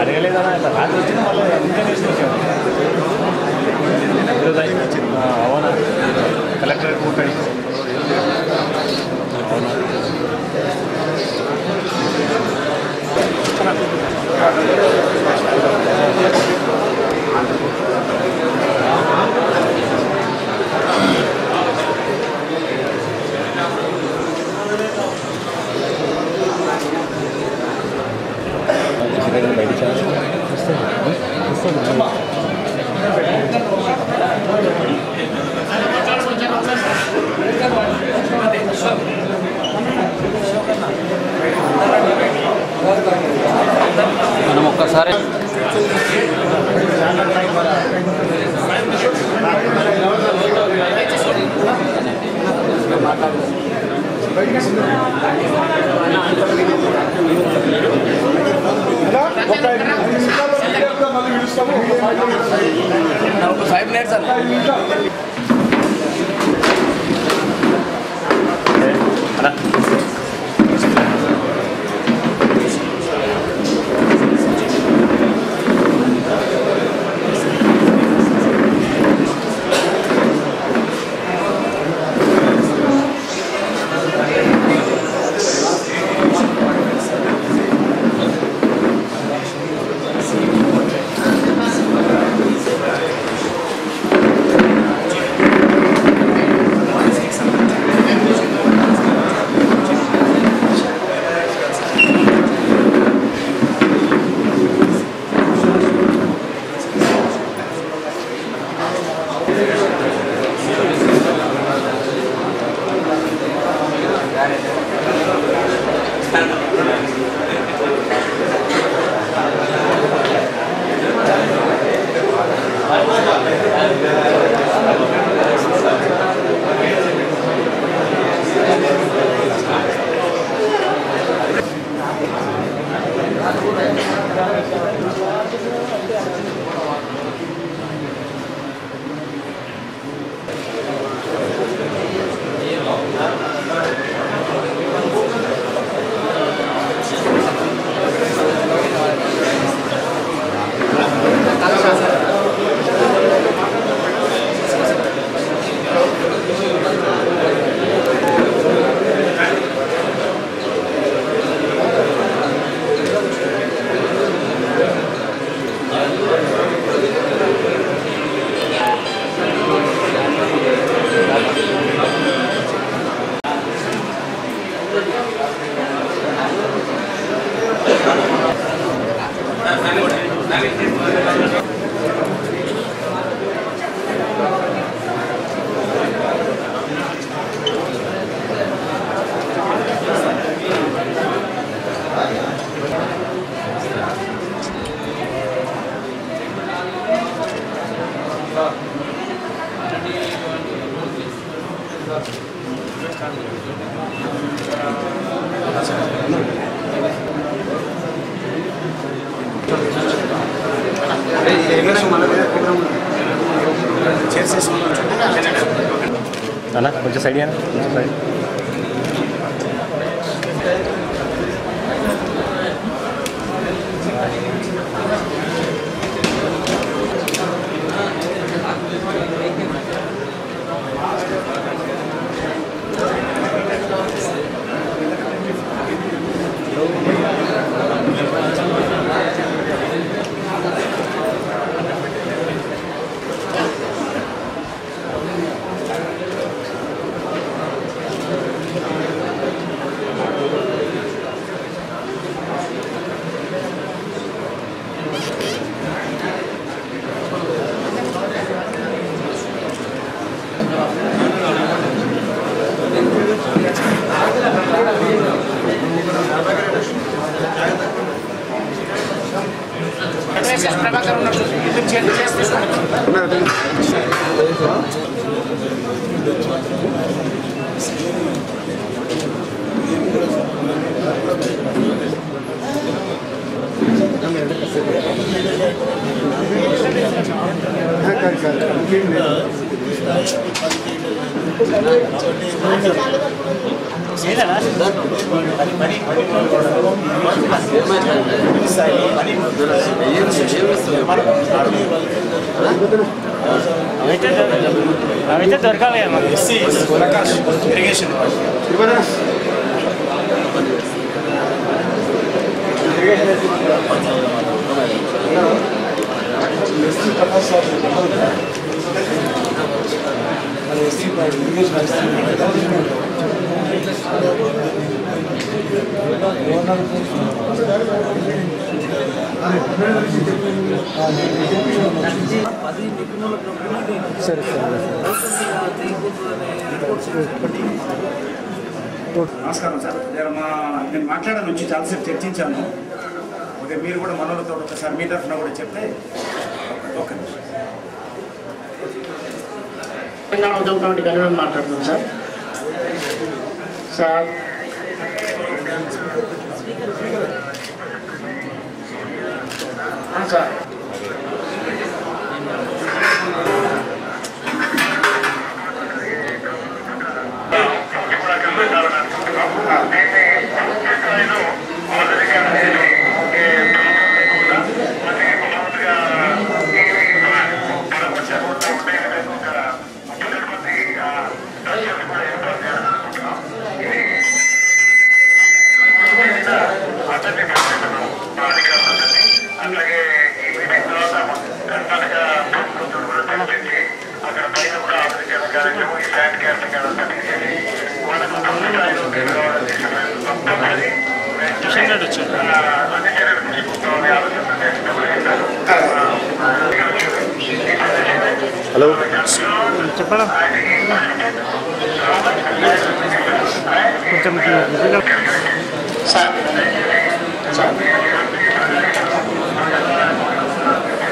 అడగలేదన్నా ఇట్లా రాత్రి వచ్చింది మళ్ళీ వచ్చింది అవునా కలెక్టర్ కూర్చొని అవునా మనం ఒక్కసారి ఒక 5 minutes అన్న అన్న కొంచెం సైడ్ అన్న కొంచెం సైడ్ ఎస్ఎస్ ప్రభాకర్ ఉన్నట్టు ఇద్దరు చేసి అవైతే దొరకాలి ప్రకాష్ ఇరిగేషన్ సరే నమస్కారం సార్. నేను మాట్లాడాను వచ్చి చాలాసేపు చర్చించాను. ఓకే, మీరు కూడా మనోళ్ళతో ఒకసారి మీ తరఫున కూడా చెప్తే ఓకే. తెలంగాణ ఉద్యమ కమిటీ కన్వీనర్ మాట్లాడుతున్నాం సార్. సార్ సార్ హలో చెప్పండి. కొంచెం సార్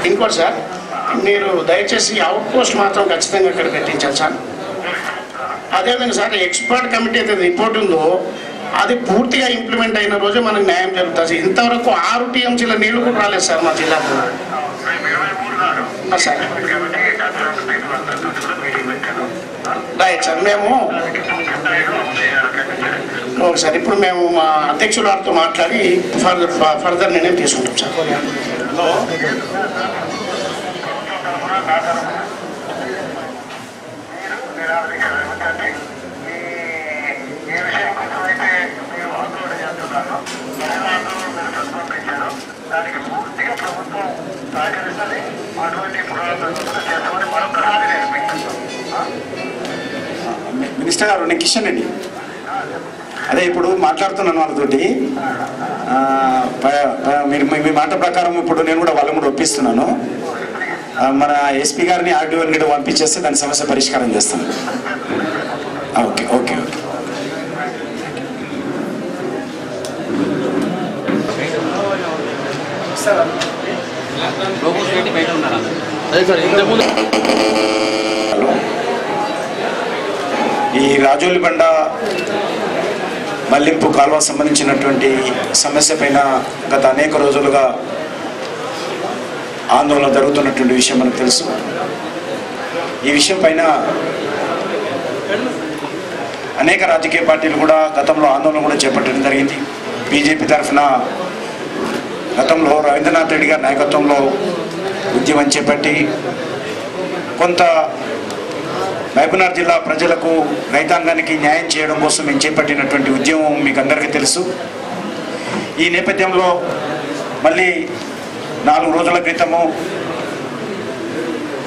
ఇంకోటి సార్, మీరు దయచేసి అవుట్ పోస్ట్ మాత్రం ఖచ్చితంగా ఇక్కడ పెట్టించాలి సార్. అదేవిధంగా సార్, ఎక్స్పర్ట్ కమిటీ అయితే రిపోర్ట్ ఉందో అది పూర్తిగా ఇంప్లిమెంట్ అయిన రోజే మనకు న్యాయం జరుగుతుంది. ఇంతవరకు 6 టీఎంసీల నీళ్లు కూడా రాలేదు సార్ మా జిల్లాకు. సార్ రైట్ సార్, మేము ఓకే సార్, ఇప్పుడు మేము మా అధ్యక్షుల వారితో మాట్లాడి ఫర్దర్ నిర్ణయం తీసుకుంటాం సార్. దానికి పూర్తిగా ప్రభుత్వం సహకరిస్తుంది. అటువంటి పురాతన చేస్తామని మరొకసారి మినిస్టర్ గారు, నేను కిషన్ రెడ్డి. అదే ఇప్పుడు మాట్లాడుతున్నాను వాళ్ళతోటి. మీరు మీ మాట ప్రకారం ఇప్పుడు నేను కూడా వాళ్ళని కూడా ఒప్పిస్తున్నాను. మన ఎస్పీ గారిని ఆర్డీఓని కూడా పంపించేస్తే దాని సమస్య పరిష్కారం చేస్తాను. Okay okay okay. ఈ రాజోలిబండ మల్లింపు కాలువ సంబంధించినటువంటి సమస్య పైన గత అనేక రోజులుగా ఆందోళన జరుగుతున్నటువంటి విషయం మనకు తెలుసు. ఈ విషయం పైన అనేక రాజకీయ పార్టీలు కూడా గతంలో ఆందోళన కూడా చేపట్టడం జరిగింది. బీజేపీ తరఫున గతంలో రవీంద్రనాథ్ రెడ్డి గారి నాయకత్వంలో ఉద్యమం చేపట్టి కొంత మహబూబ్నగర్ జిల్లా ప్రజలకు, రైతాంగానికి న్యాయం చేయడం కోసం మేము చేపట్టినటువంటి ఉద్యమం మీకు అందరికీ తెలుసు. ఈ నేపథ్యంలో మళ్ళీ 4 రోజుల క్రితము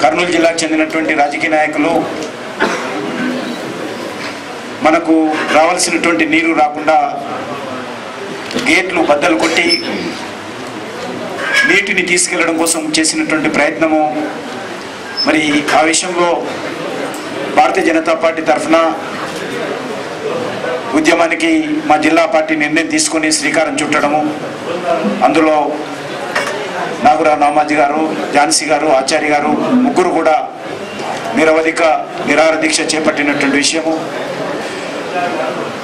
కర్నూలు జిల్లాకు చెందినటువంటి రాజకీయ నాయకులు మనకు రావాల్సినటువంటి నీరు రాకుండా గేట్లు బద్దలు కొట్టి నీటిని తీసుకెళ్లడం కోసం చేసినటువంటి ప్రయత్నము, మరి ఆ విషయంలో భారతీయ జనతా పార్టీ తరఫున ఉద్యమానికి మా జిల్లా పార్టీ నిర్ణయం తీసుకొని శ్రీకారం చుట్టడము, అందులో నాకు నాగురా నామాజీ గారు, ఝాన్సీ గారు, ఆచార్య గారు ముగ్గురు కూడా నిరవధిక నిరాహార దీక్ష చేపట్టినటువంటి విషయము.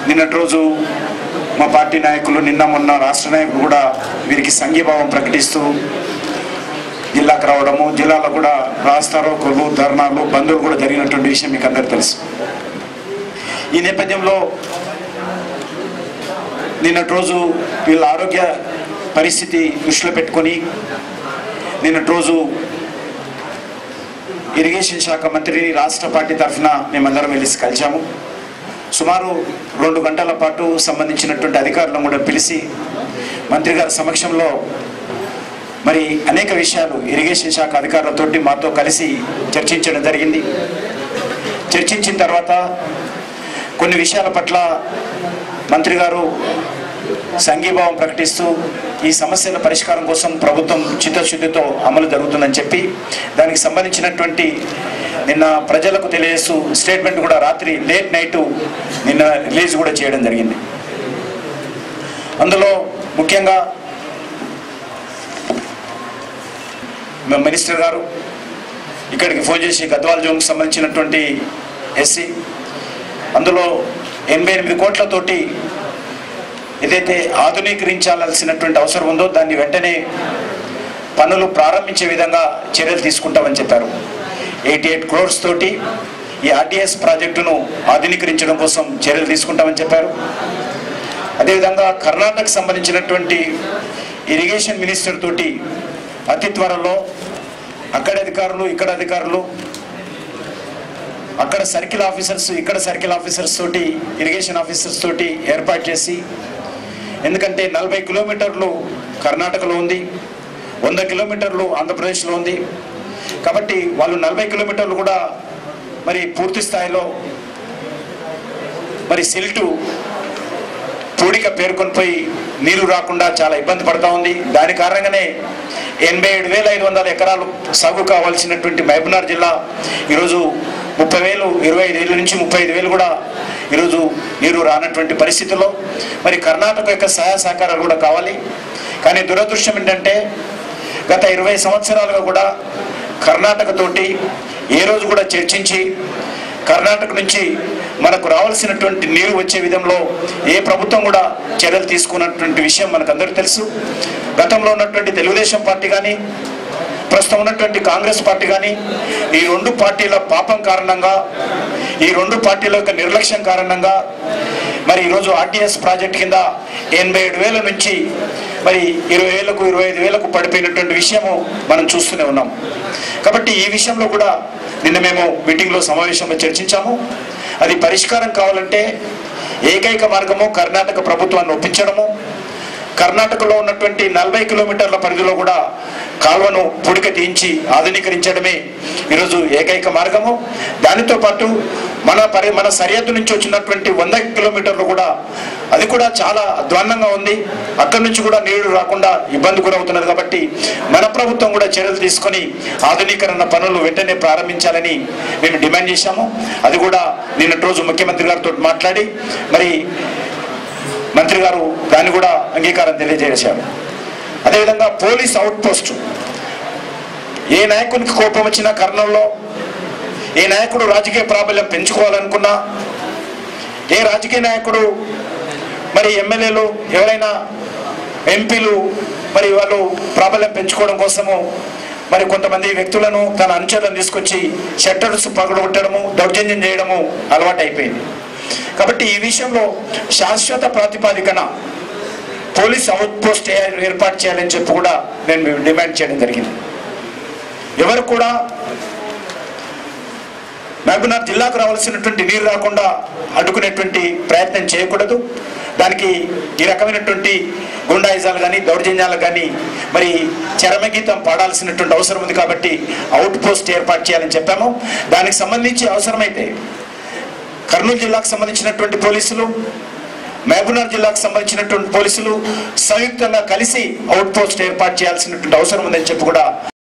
నిన్నటి రోజు మా పార్టీ నాయకులు, నిన్న మొన్న రాష్ట్ర నాయకులు కూడా వీరికి సంఘీభావం ప్రకటిస్తూ జిల్లాకు రావడము, జిల్లాలో కూడా రాస్తారోకోలు, ధర్నాలు, బంధువులు కూడా జరిగినటువంటి విషయం మీకు అందరికీ తెలుసు. ఈ నేపథ్యంలో నిన్నటి రోజు వీళ్ళ ఆరోగ్య పరిస్థితి దృష్టిలో పెట్టుకొని నిన్నటి రోజు ఇరిగేషన్ శాఖ మంత్రిని రాష్ట్ర పార్టీ తరఫున మేమందరం వెళ్ళి కలిసాము. సుమారు 2 గంటల పాటు సంబంధించినటువంటి అధికారులను కూడా పిలిచి మంత్రి గారి సమక్షంలో మరి అనేక విషయాలు ఇరిగేషన్ శాఖ అధికారులతోటి మాతో కలిసి చర్చించడం జరిగింది. చర్చించిన తర్వాత కొన్ని విషయాల పట్ల మంత్రి గారు సంఘీభావం ప్రకటిస్తూ ఈ సమస్యల పరిష్కారం కోసం ప్రభుత్వం చిత్తశుద్ధితో అమలు జరుగుతుందని చెప్పి దానికి సంబంధించినటువంటి నిన్న ప్రజలకు తెలియజేస్తూ స్టేట్మెంట్ కూడా రాత్రి లేట్ నైట్ నిన్న రిలీజ్ కూడా చేయడం జరిగింది. అందులో ముఖ్యంగా మినిస్టర్ గారు ఇక్కడికి ఫోన్ చేసి గద్వాల్ జోన్కి సంబంధించినటువంటి ఎస్సీ అందులో 88 కోట్లతోటి ఏదైతే ఆధునీకరించాల్సినటువంటి అవసరం ఉందో దాన్ని వెంటనే పనులు ప్రారంభించే విధంగా చర్యలు తీసుకుంటామని చెప్పారు. 88 crores తోటి ఈ ఆర్టీఎస్ ప్రాజెక్టును ఆధునీకరించడం కోసం చర్యలు తీసుకుంటామని చెప్పారు. అదేవిధంగా కర్ణాటకకు సంబంధించినటువంటి ఇరిగేషన్ మినిస్టర్ తోటి అతి త్వరలో అక్కడ అధికారులు, ఇక్కడ అధికారులు, అక్కడ సర్కిల్ ఆఫీసర్స్, ఇక్కడ సర్కిల్ ఆఫీసర్స్ తోటి, ఇరిగేషన్ ఆఫీసర్స్ తోటి ఏర్పాటు చేసి, ఎందుకంటే 40 కిలోమీటర్లు కర్ణాటకలో ఉంది, 100 కిలోమీటర్లు ఆంధ్రప్రదేశ్లో ఉంది. కాబట్టి వాళ్ళు 40 కిలోమీటర్లు కూడా మరి పూర్తి స్థాయిలో మరి సిల్టు పూడిక పేరుకొని పోయి నీరు రాకుండా చాలా ఇబ్బంది పడుతూ ఉంది. దాని కారణంగానే 87,500 ఎకరాలు సాగు కావాల్సినటువంటి మహబూబ్నగర్ జిల్లా ఈరోజు 30,000, 25,000 నుంచి 35,000 కూడా ఈరోజు నీరు రానటువంటి పరిస్థితుల్లో మరి కర్ణాటక యొక్క సహాయ సహకారాలు కూడా కావాలి. కానీ దురదృష్టం ఏంటంటే గత 20 సంవత్సరాలుగా కూడా కర్ణాటక తోటి ఏ రోజు కూడా చర్చించి కర్ణాటక నుంచి మనకు రావాల్సినటువంటి నీరు వచ్చే విధంలో ఏ ప్రభుత్వం కూడా చర్యలు తీసుకున్నటువంటి విషయం మనకు అందరికీ తెలుసు. గతంలో ఉన్నటువంటి తెలుగుదేశం పార్టీ కానీ ప్రస్తుతం ఉన్నటువంటి కాంగ్రెస్ పార్టీ కానీ ఈ 2 పార్టీల పాపం కారణంగా, ఈ 2 పార్టీల యొక్క నిర్లక్ష్యం కారణంగా మరి ఈరోజు ఆర్టీఎస్ ప్రాజెక్ట్ కింద 87,000 నుంచి మరి 20,000కు 25,000కు పడిపోయినటువంటి విషయము మనం చూస్తూనే ఉన్నాం. కాబట్టి ఈ విషయంలో కూడా నిన్న మేము మీటింగ్లో సమావేశంలో చర్చించాము. అది పరిష్కారం కావాలంటే ఏకైక మార్గము కర్ణాటక ప్రభుత్వాన్ని ఒప్పించడము. కర్ణాటకలో ఉన్నటువంటి 40 కిలోమీటర్ల పరిధిలో కూడా కాలువను పూడిక తీయించి ఆధునీకరించడమే ఈరోజు ఏకైక మార్గము. దానితో పాటు మన సరిహద్దు నుంచి వచ్చినటువంటి 100 కిలోమీటర్లు కూడా అది కూడా చాలా అధ్వాన్నంగా ఉంది. అక్కడి నుంచి కూడా నీళ్లు రాకుండా ఇబ్బంది గురవుతున్నది. కాబట్టి మన ప్రభుత్వం కూడా చర్యలు తీసుకొని ఆధునీకరణ పనులు వెంటనే ప్రారంభించాలని మేము డిమాండ్ చేశాము. అది కూడా నిన్నటి రోజు ముఖ్యమంత్రి గారితో మాట్లాడి మరి మంత్రి గారు దాన్ని కూడా అంగీకారం తెలియజేశారు. అదేవిధంగా పోలీస్ అవుట్ పోస్ట్, ఏ నాయకునికి కోపం వచ్చినా కర్నూలులో, ఏ నాయకుడు రాజకీయ ప్రాబల్యం పెంచుకోవాలనుకున్నా, ఏ రాజకీయ నాయకుడు మరి ఎమ్మెల్యేలు ఎవరైనా ఎంపీలు మరి వాళ్ళు ప్రాబల్యం పెంచుకోవడం కోసము మరి కొంతమంది వ్యక్తులను తన అనుచరులను తీసుకొచ్చి షట్టర్స్ పగలగొట్టడము, దౌర్జన్యం చేయడము అలవాటు అయిపోయింది. కాబట్టి ఈ విషయంలో శాశ్వత ప్రాతిపాదికన పోలీస్ అవుట్ పోస్ట్ ఏర్పాటు చేయాలని చెప్పి కూడా నేను డిమాండ్ చేయడం జరిగింది. ఎవరు కూడా మహబూబ్నగర్ జిల్లాకు రావాల్సినటువంటి నీరు రాకుండా అడ్డుకునేటువంటి ప్రయత్నం చేయకూడదు. దానికి ఈ రకమైనటువంటి గుండాయిజాలు కానీ దౌర్జన్యాలు కానీ మరి చరమగీతం పాడాల్సినటువంటి అవసరం ఉంది. కాబట్టి అవుట్ పోస్ట్ ఏర్పాటు చేయాలని చెప్పాము. దానికి సంబంధించి అవసరమైతే కర్నూలు జిల్లాకు సంబంధించినటువంటి పోలీసులు, మహబూబ్నగర్ జిల్లాకు సంబంధించినటువంటి పోలీసులు సంయుక్తంగా కలిసి అవుట్ పోస్ట్ ఏర్పాటు చేయాల్సినటువంటి అవసరం ఉందని చెప్పి కూడా